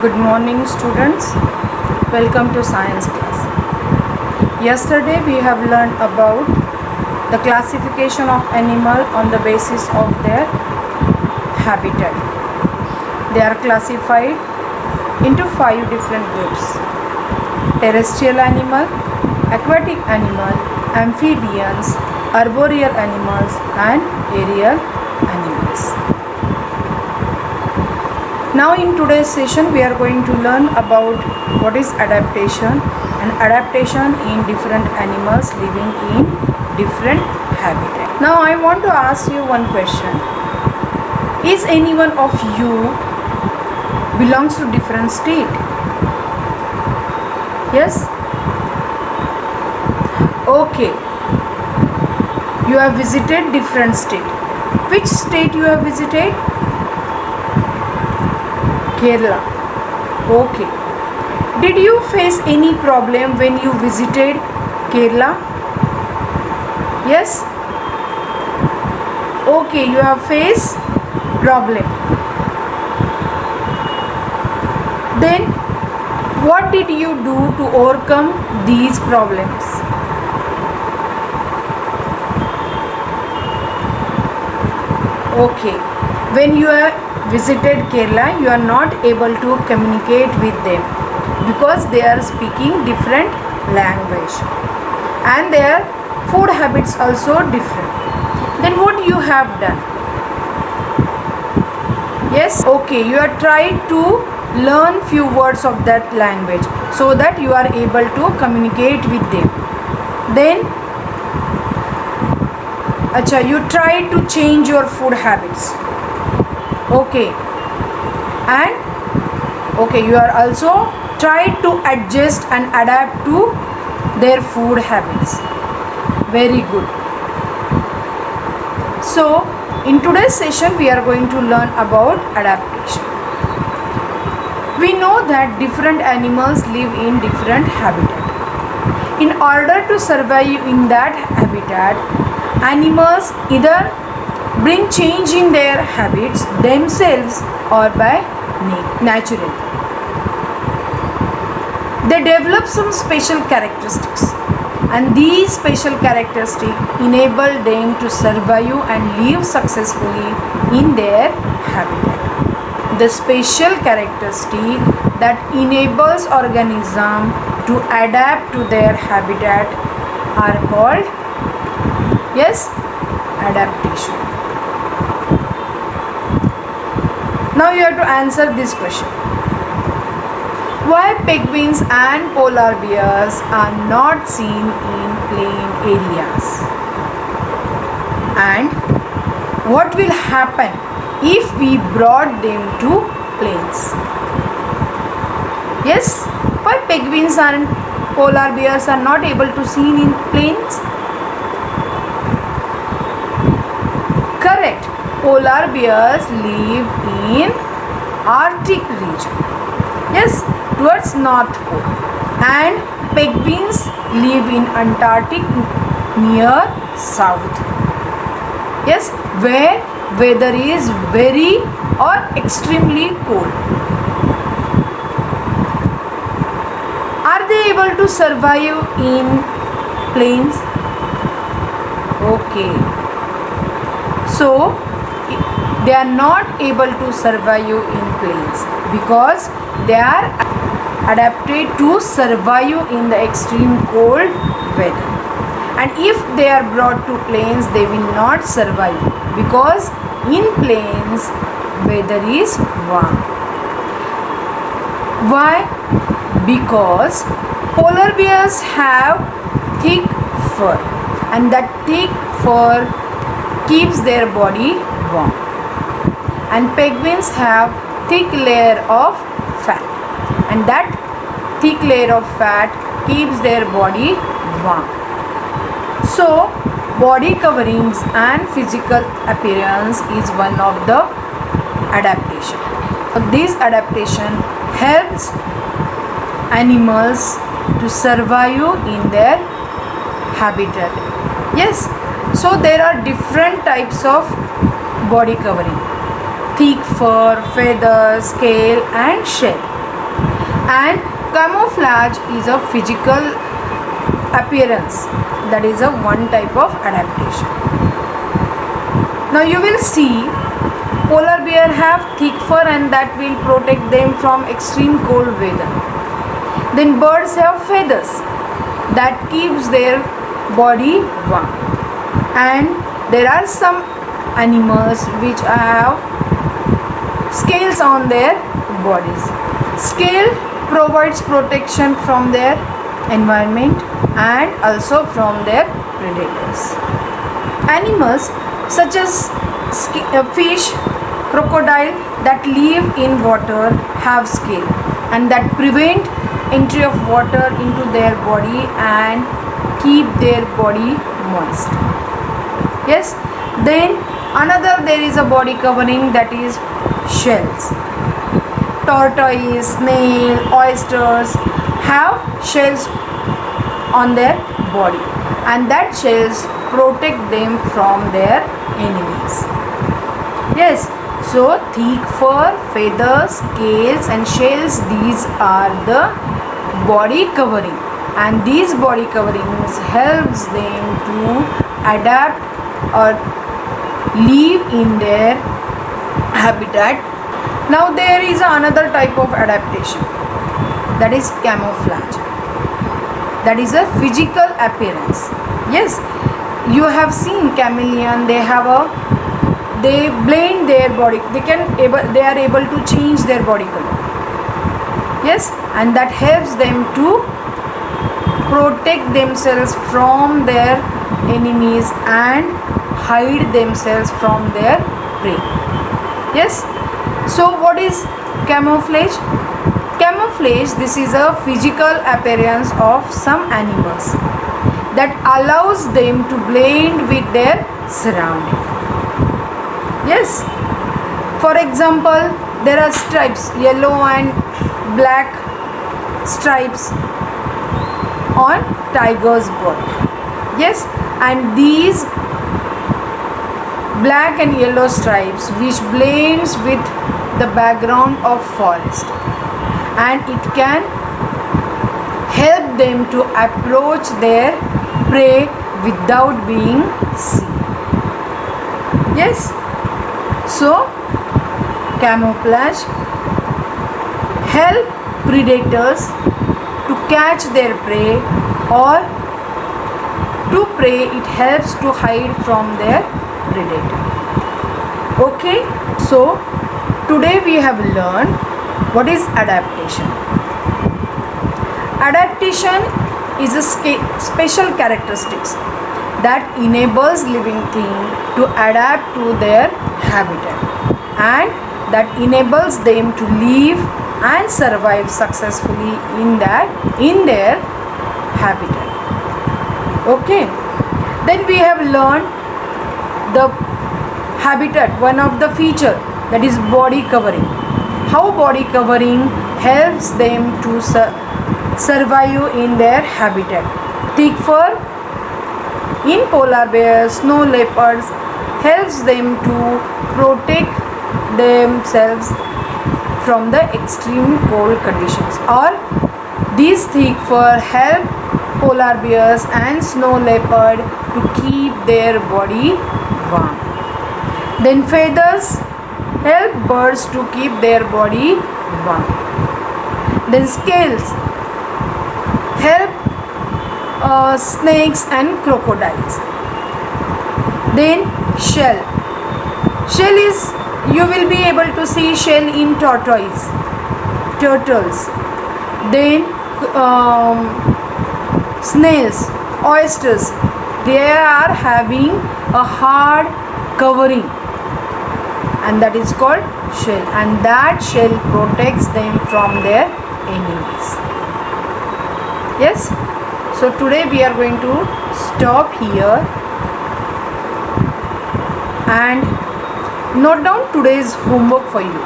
Good morning, students. Welcome to science class. Yesterday we have learned about the classification of animal on the basis of their habitat. They are classified into 5 different groups: terrestrial animal, aquatic animal, amphibians, arboreal animals and aerial animals. Now in today's session we are going to learn about what is adaptation and adaptation in different animals living in different habitat. Now I want to ask you one question. Is any one of you belongs to different state? Yes? Okay. You have visited different state. Which state you have visited? Kerala. Okay. Did you face any problem when you visited Kerala? Yes? Okay, you have faced problem. Then what did you do to overcome these problems? Okay. When you have visited Kerala, you are not able to communicate with them because they are speaking different language and their food habits also different. Then what you have done? Yes, okay, you are trying to learn few words of that language so that you are able to communicate with them. Then you try to change your food habits. Okay, and okay, you are also try to adjust and adapt to their food habits. Very good. So in today's session we are going to learn about adaptation. We know that different animals live in different habitat. In order to survive in that habitat, animals either bring change in their habits themselves or by naturally. They develop some special characteristics and these special characteristics enable them to survive and live successfully in their habitat. The special characteristic that enables organism to adapt to their habitat are called, yes, adaptation. Now you have to answer this question. Why penguins and polar bears are not seen in plain areas? And what will happen if we brought them to plains? Yes, why penguins and polar bears are not able to seen in plains? Correct. Polar bears live in Arctic region. Yes, towards North Pole. And penguins live in Antarctic near South. Yes, where weather is very or extremely cold. Are they able to survive in plains? Okay. So they are not able to survive in plains because they are adapted to survive in the extreme cold weather. And if they are brought to plains, they will not survive because in plains weather is warm. Why? Because polar bears have thick fur and that thick fur keeps their body warm. And penguins have thick layer of fat and that thick layer of fat keeps their body warm. So body coverings and physical appearance is one of the adaptation. This adaptation helps animals to survive in their habitat. Yes, so there are different types of body covering: thick fur, feathers, scale and shell. And camouflage is a physical appearance, that is a one type of adaptation. Now you will see polar bear have thick fur and that will protect them from extreme cold weather. Then birds have feathers that keeps their body warm. And there are some animals which have scales on their bodies. Scale provides protection from their environment and also from their predators. Animals such as fish, crocodile that live in water have scale and that prevent entry of water into their body and keep their body moist. Yes, then another there is a body covering, that is shells. Tortoise, snail, oysters have shells on their body and that shells protect them from their enemies. Yes, so thick fur, feathers, scales and shells, these are the body covering, and these body coverings helps them to adapt or live in their habitat. Now there is another type of adaptation, that is camouflage, that is a physical appearance. Yes, you have seen chameleon, they blend their body, they are able to change their body color. Yes, and that helps them to protect themselves from their enemies and hide themselves from their prey. Yes, so what is camouflage? Camouflage, this is a physical appearance of some animals that allows them to blend with their surrounding. Yes, for example, there are stripes, yellow and black stripes on tiger's body. Yes, and these black and yellow stripes which blends with the background of forest, and it can help them to approach their prey without being seen. Yes, so camouflage help predators to catch their prey, or to prey it helps to hide from their predator. Okay, so today we have learned what is adaptation. Adaptation is a special characteristics that enables living thing to adapt to their habitat, and that enables them to live and survive successfully in their habitat. Okay, then we have learned the habitat, one of the feature, that is body covering, how body covering helps them to survive in their habitat. Thick fur in polar bears, snow leopards helps them to protect themselves from the extreme cold conditions, or these thick fur help polar bears and snow leopard to keep their body warm. Then feathers help birds to keep their body warm. Then scales help snakes and crocodiles. Then shell is, you will be able to see shell in turtles. Then snails, oysters, they are having a hard covering, and that is called shell, and that shell protects them from their enemies. Yes, so today we are going to stop here and note down today's homework for you.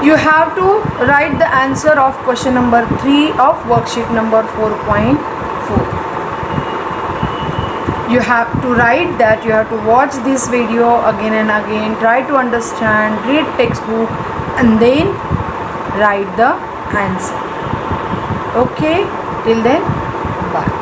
You have to write the answer of question number 3 of worksheet number 4.4. You have to write that, you have to watch this video again and again, try to understand, read textbook, and then write the answer. Okay, till then, bye.